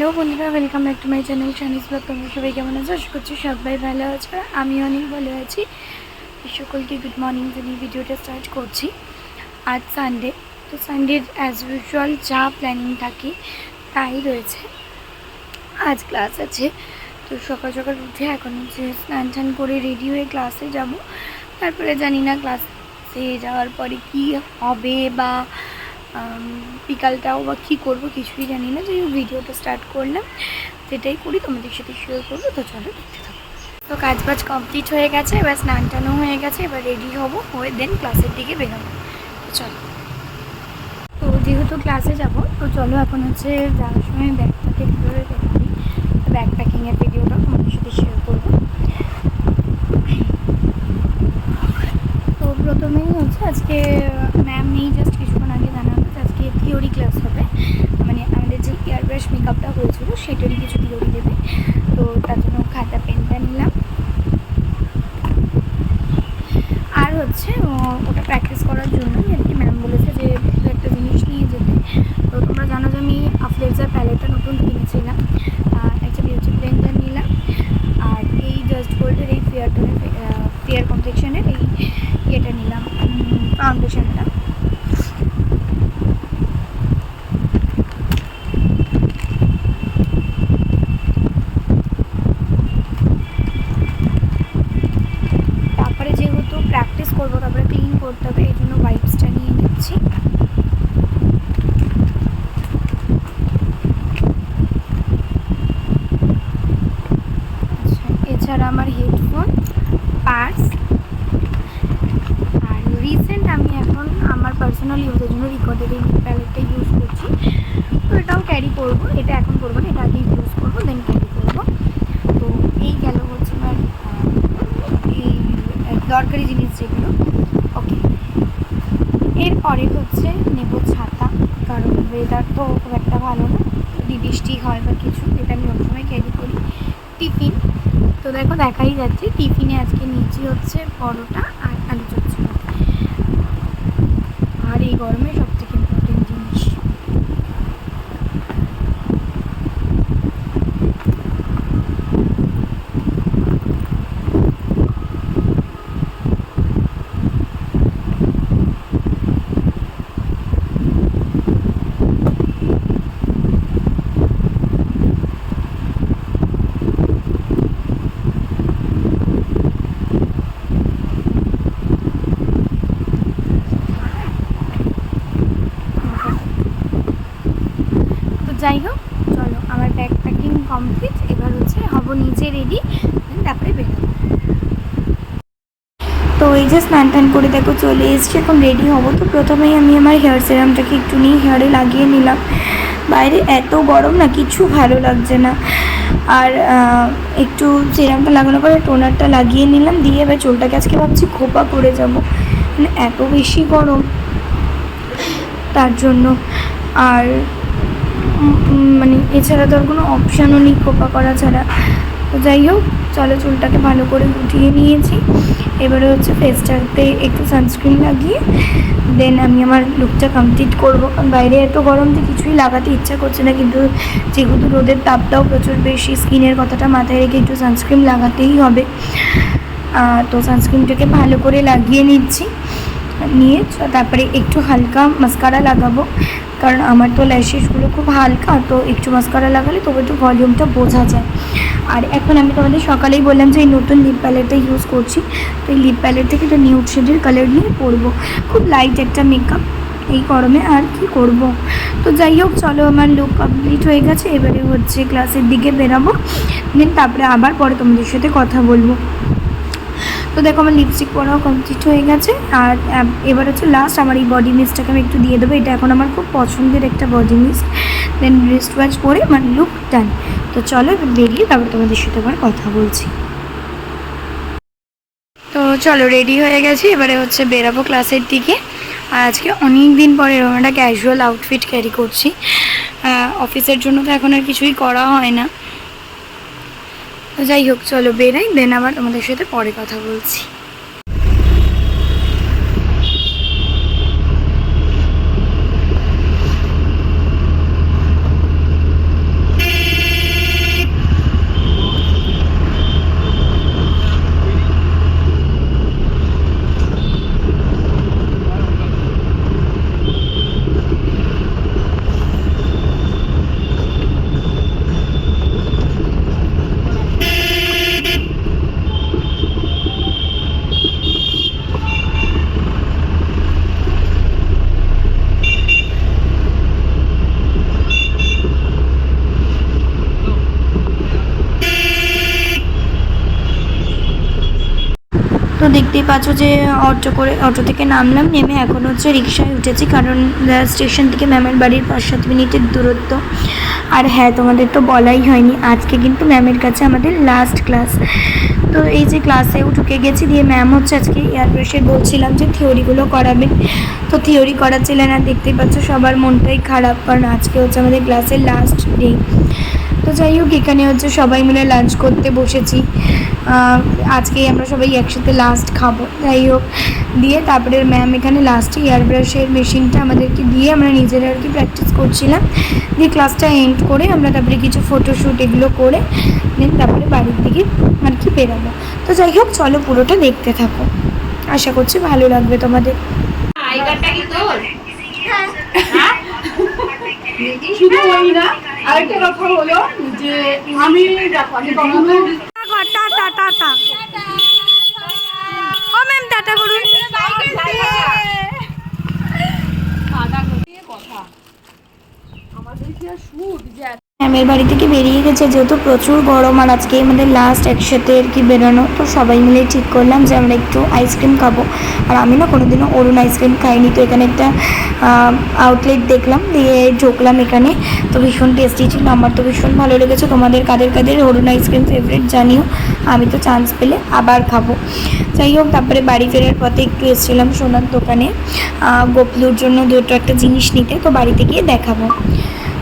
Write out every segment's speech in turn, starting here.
Hello বন্ধুরা, welcome back to my channel Shani's blog. তোমরা সবাই কেমন আছো? আশা করছি সবাই ভালো আছো, আমি অনেক ভালো আছি। সকলকে গুড মর্নিং জানিয়ে ভিডিওটা স্টার্ট করছি। আজ সানডে, তো সানডের অ্যাজ ইউজুয়াল যা প্ল্যানিং থাকে তাই রয়েছে। আজ ক্লাস আছে, তো সকাল সকাল উঠে এখন হচ্ছে স্নান টান করে রেডি হয়ে ক্লাসে যাব। তারপরে জানি না ক্লাসে যাওয়ার পরে কি হবে বা বিকালটাও বা কী করবো কিছুই জানি না। যে ভিডিওটা স্টার্ট করলাম, যেটাই করি তোমাদের সাথে শেয়ার করবো। তো চলো দেখতে থাকো। তো কাজ বাজ কমপ্লিট হয়ে গেছে, এবার স্নান টানও হয়ে গেছে, এবার রেডি হবো, হয়ে দেন ক্লাসের দিকে বেরোবো। তো চলো। তো যেহেতু ক্লাসে যাব, তো চলো এখন হচ্ছে যাওয়ার সময় ব্যাগটাকে কীভাবে বেরোবি, ব্যাগ প্যাকিংয়ের ভিডিওটা তোমাদের সাথে শেয়ার করবো। তো প্রথমেই হচ্ছে আজকে ম্যাম নেই, জাস্ট কিছুক্ষণ আগে জানানো যে আজকে থিওরি ক্লাস হবে। মানে আমাদের যে এয়ার ব্রাশ মেকআপটা হয়েছিল সেটারই কিছু থিওরি দেবে। তো তার জন্য খাতা পেনটা নিলাম, আর হচ্ছে ওটা প্র্যাকটিস করার জন্যই আর কি ম্যাম বলেছে যে একটা জিনিস নিয়ে যেতে। তো তোমরা জানো যে আমি আফলেজার প্যালেটটা নতুন কিনেছিলাম, একটা বিউটি ব্লেন্ডার নিলাম, আর এই জাস্ট গোল্ডের এই ফেয়ার কমপ্লেক্সনের এই ইয়েটা নিলাম, ফাউন্ডেশনটা। তারপরে যেহেতু প্র্যাকটিস করবো, তারপরে ক্লিন করতে হবে, এই জন্য ওয়াইপসটা নিয়ে নিচ্ছি। এছাড়া আমার হেডফোন, পার্স, আর রিসেন্ট আমি এখন আমার পার্সোনাল ইউজের জন্য রিকর্ডের এই প্যালেটটা ইউজ করছি। তো এটাও ক্যারি করবো, এটা এখন করবো না, এটা আগে ইউজ করবো দেন ক্যারি করবো। তো এই গেল হচ্ছে আমার এই দরকারি জিনিস যেগুলো। ওকে, এরপরে হচ্ছে নেব ছাতা, কারণ ওয়েদার তো খুব একটা ভালো না, যদি বৃষ্টি হয় বা কিছু, এটা আমি সবসময় ক্যারি করি। টিফিন তো দেখো দেখাই যাচ্ছে, টিফিনে আজকে নিচ্ছি হচ্ছে পরোটা আর আলু চচ্চড়ি, আর এই গরমে সবথেকে ইম্পর্টেন্ট জিনিস। যাই হোক, চলো আমার ব্যাগ প্যাকিং কমপ্লিট, এবার হচ্ছে হব নিচে রেডি, তারপরে বেরোবো। তো এই যে স্নান টান করে দেখো চলে এসছি, এখন রেডি হব। তো প্রথমেই আমি আমার হেয়ার সিরামটাকে একটু নিয়ে হেয়ারে লাগিয়ে নিলাম। বাইরে এত গরম না, কিছু ভালো লাগছে না। আর একটু সিরামটা লাগানোর পরে টোনারটা লাগিয়ে নিলাম, দিয়ে এবার চুলটাকে আজকে ভাবছি খোপা করে যাব, মানে এত বেশি গরম তার জন্য। আর মানে এছাড়া তো আর কোনো অপশানও নেই খোপা করা ছাড়া। তো যাই হোক, চলো চুলটাকে ভালো করে গুটিয়ে নিয়েছি। এবারে হচ্ছে ফেসটাতে একটু সানস্ক্রিন লাগিয়ে দেন আমি আমার লুকটা কমপ্লিট করবো। কারণ বাইরে এত গরম যে কিছুই লাগাতে ইচ্ছা করছে না, কিন্তু যেহেতু রোদের তাপটাও প্রচুর বেশি, স্কিনের কথাটা মাথায় রেখে একটু সানস্ক্রিন লাগাতেই হবে। তো সানস্ক্রিনটাকে ভালো করে লাগিয়ে নিচ্ছি, নিয়ে তারপরে একটু হালকা মাস্কারা লাগাবো, কারণ আমার তো ল্যাশেসগুলো খুব হালকা, তো একটু মাস্কারা লাগালে তবু একটু ভলিউমটা বোঝা যায়। আর এখন আমি তোমাদের সকালেই বললাম যে এই নতুন লিপ প্যালেটটা ইউজ করছি। তো এই লিপ প্যালেট থেকে একটা নিউড শেডের কালার নিয়ে পরবো, খুব লাইট একটা মেকআপ এই গরমে, আর কি করব। তো যাই হোক, চলো আমার লুক কমপ্লিট হয়ে গেছে, এবারে হচ্ছে ক্লাসের দিকে বেরাবো, দেন তারপরে আবার পরে তোমাদের সাথে কথা বলবো। তো দেখো আমার লিপস্টিক পরাও কমপ্লিট হয়ে গেছে, আর এবার হচ্ছে লাস্ট আমার এই বডি মিস্টটাকে আমি একটু দিয়ে দেবো। এটা এখন আমার খুব পছন্দের একটা বডি মিস্ট, দেন রিস্ট ওয়াচ পরে আমার লুক ডান। তো চলো বেরিয়ে তারপর তোমাদের সাথে আবার কথা বলছি। তো চলো রেডি হয়ে গেছি, এবারে হচ্ছে বেরাবো ক্লাসের দিকে। আর আজকে অনেক দিন পরে এরকম একটা ক্যাজুয়াল আউটফিট ক্যারি করছি, অফিসের জন্য তো এখন আর কিছুই করা হয় না। তো যাই হোক, চলো বেরাই, দেন আবার তোমাদের সাথে পরে কথা বলছি। তো দেখতেই পাচ্ছ যে অটো থেকে নামলাম, নেমে এখন হচ্ছে রিক্সায় উঠেছি, কারণ স্টেশন থেকে ম্যামের বাড়ির 5-7 মিনিটের দূরত্ব। আর হ্যাঁ, তোমাদের তো বলাই হয়নি, আজকে কিন্তু ম্যামের কাছে আমাদের লাস্ট ক্লাস। তো এই যে ক্লাসেও ঢুকে গেছি, দিয়ে ম্যাম হচ্ছে আজকে এয়ারব্রাশের বলছিলাম যে থিওরিগুলো করাবেন, তো থিওরি করাচ্ছিলেন। আর দেখতেই পাচ্ছ সবার মনটাই খারাপ, কারণ আজকে হচ্ছে আমাদের ক্লাসের লাস্ট ডে। তো যাই হোক, এখানে হচ্ছে সবাই মিলে লাঞ্চ করতে বসেছি। আজকে আমরা সবাই একসাথে লাস্ট খাবো। যাই হোক, দিয়ে তারপরে ম্যাম এখানে লাস্টে এয়ারব্রাশের মেশিনটা আমাদেরকে দিয়ে আমরা নিজেরা আর কি প্র্যাকটিস করছিলাম। দিয়ে ক্লাসটা এন্ড করে আমরা তারপরে কিছু ফটোশ্যুট এগুলো করে দেন তারপরে বাড়ির দিকে আর কি বেরাবো। তো যাই হোক, চলো পুরোটা দেখতে থাকো, আশা করছি ভালো লাগবে তোমাদের। শুধু ওই না, আরেকটা কথা হলো যে আমি টাটা টাটা, ও ম্যাম টাটা করুন। ম্যামের বাড়ি থেকে বেরিয়ে গেছে, যেহেতু প্রচুর গরম আর আজকে আমাদের লাস্ট একসাথে আর কি বেরোনো, তো সবাই মিলে ঠিক করলাম যে আমরা একটু আইসক্রিম খাবো। আর আমি না কোনোদিনও অরুণ আইসক্রিম খাইনি, তো এখানে একটা আউটলেট দেখলাম, দিয়ে ঢুকলাম এখানে। তো ভীষণ টেস্টি ছিল, আমার তো ভীষণ ভালো লেগেছে। তোমাদের কাদের কাদের অরুণ আইসক্রিম ফেভারিট জানিও, আমি তো চান্স পেলে আবার খাবো। যাই হোক, তারপরে বাড়ি ফেরার পথে একটু এসেছিলাম সোনার দোকানে গোপলুর জন্য দুটো একটা জিনিস নিতে, তো বাড়িতে গিয়ে দেখাবো।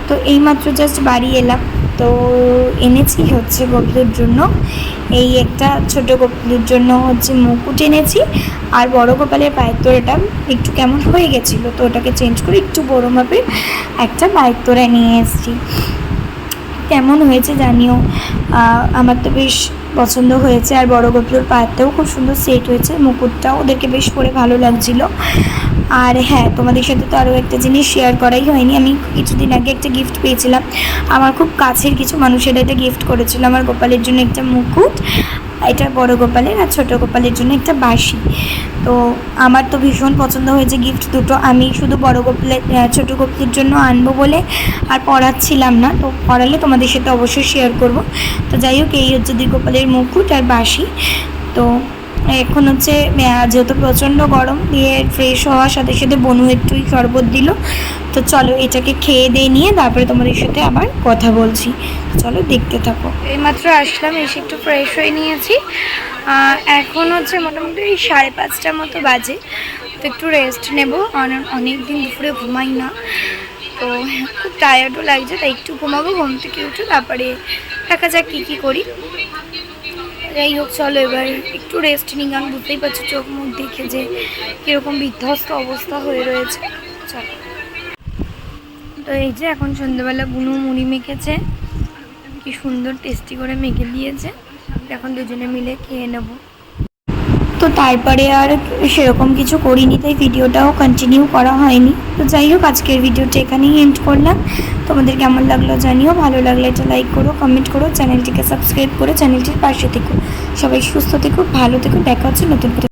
তো এইমাত্র জাস্ট বাড়ি এলাম, তো এনেছি হচ্ছে গোপলুর জন্য এই একটা ছোট গোপলুর জন্য হচ্ছে মুকুট এনেছি, আর বড় গোপালের পায়ের তোড়াটা একটু কেমন হয়ে গেছিলো, তো ওটাকে চেঞ্জ করে একটু বড় মাপের একটা পায়ের তোড়া নিয়ে এসেছি। কেমন হয়েছে জানিও, আমার তো বেশ পছন্দ হয়েছে। আর বড় গোপলুর পায়েরটাও খুব সুন্দর সেট হয়েছে, মুকুটটাও ওদেরকে বেশ পরে ভালো লাগছিলো। আর হ্যাঁ, তোমাদের সাথে তো আরও একটা জিনিস শেয়ার করাই হয়নি, আমি কিছুদিন আগে একটা গিফট পেয়েছিলাম। আমার খুব কাছের কিছু মানুষেরা এটা গিফট করেছিল আমার গোপালের জন্য একটা মুকুট, এটা বড় গোপালের, আর ছোটো গোপালের জন্য একটা বাঁশি। তো আমার তো ভীষণ পছন্দ হয়েছে গিফট দুটো। আমি শুধু বড় গোপালের ছোটো গোপালের জন্য আনবো বলে আর পড়াচ্ছিলাম না, তো পড়ালে তোমাদের সাথে অবশ্যই শেয়ার করব। তো যাই হোক, এই হচ্ছে দুই গোপালের মুকুট আর বাঁশি। তো এখন হচ্ছে যেহেতু প্রচণ্ড গরম, দিয়ে ফ্রেশ হওয়ার সাথে সাথে বনু একটুই শরবত দিল। তো চলো এটাকে খেয়ে দিয়ে নিয়ে তারপরে তোমাদের সাথে আবার কথা বলছি, চলো দেখতে থাকো। এইমাত্র আসলাম, এসে একটু ফ্রেশ হয়ে নিয়েছি। এখন হচ্ছে মোটামুটি 5:30টার মতো বাজে, তো একটু রেস্ট নেব, অনেক দিন দুপুরে ঘুমাই না, তো খুব টায়ার্ডও লাগছে, তাই একটু ঘুমাবো। ঘুম থেকে উঠে তারপরে দেখা যাক কী করি। যাই হোক, চলো এবার একটু রেস্ট নিই, কারণ বুঝতেই পারছি চোখ মুখ দেখে যে কীরকম বিধ্বস্ত অবস্থা হয়ে রয়েছে। চলো, তো এই যে এখন সন্ধ্যেবেলা বুনু মুড়ি মেখেছে, কি সুন্দর টেস্টি করে মেখে দিয়েছে, এখন দুজনে মিলে খেয়ে নেব। তো তারপরে আর সেরকম কিছু করিনি, তাই ভিডিওটাও কন্টিনিউ করা হয়নি। তো যাই হোক, আজকের ভিডিওটা এখানেই এন্ড করলাম। তোমাদের কেমন লাগলো জানিও, ভালো লাগলে এটা লাইক করো, কমেন্ট করো, চ্যানেলটিকে সাবস্ক্রাইব করে চ্যানেলটির পাশে থেকো। সবাই সুস্থ থেকো, ভালো থেকো, দেখা হচ্ছে নতুন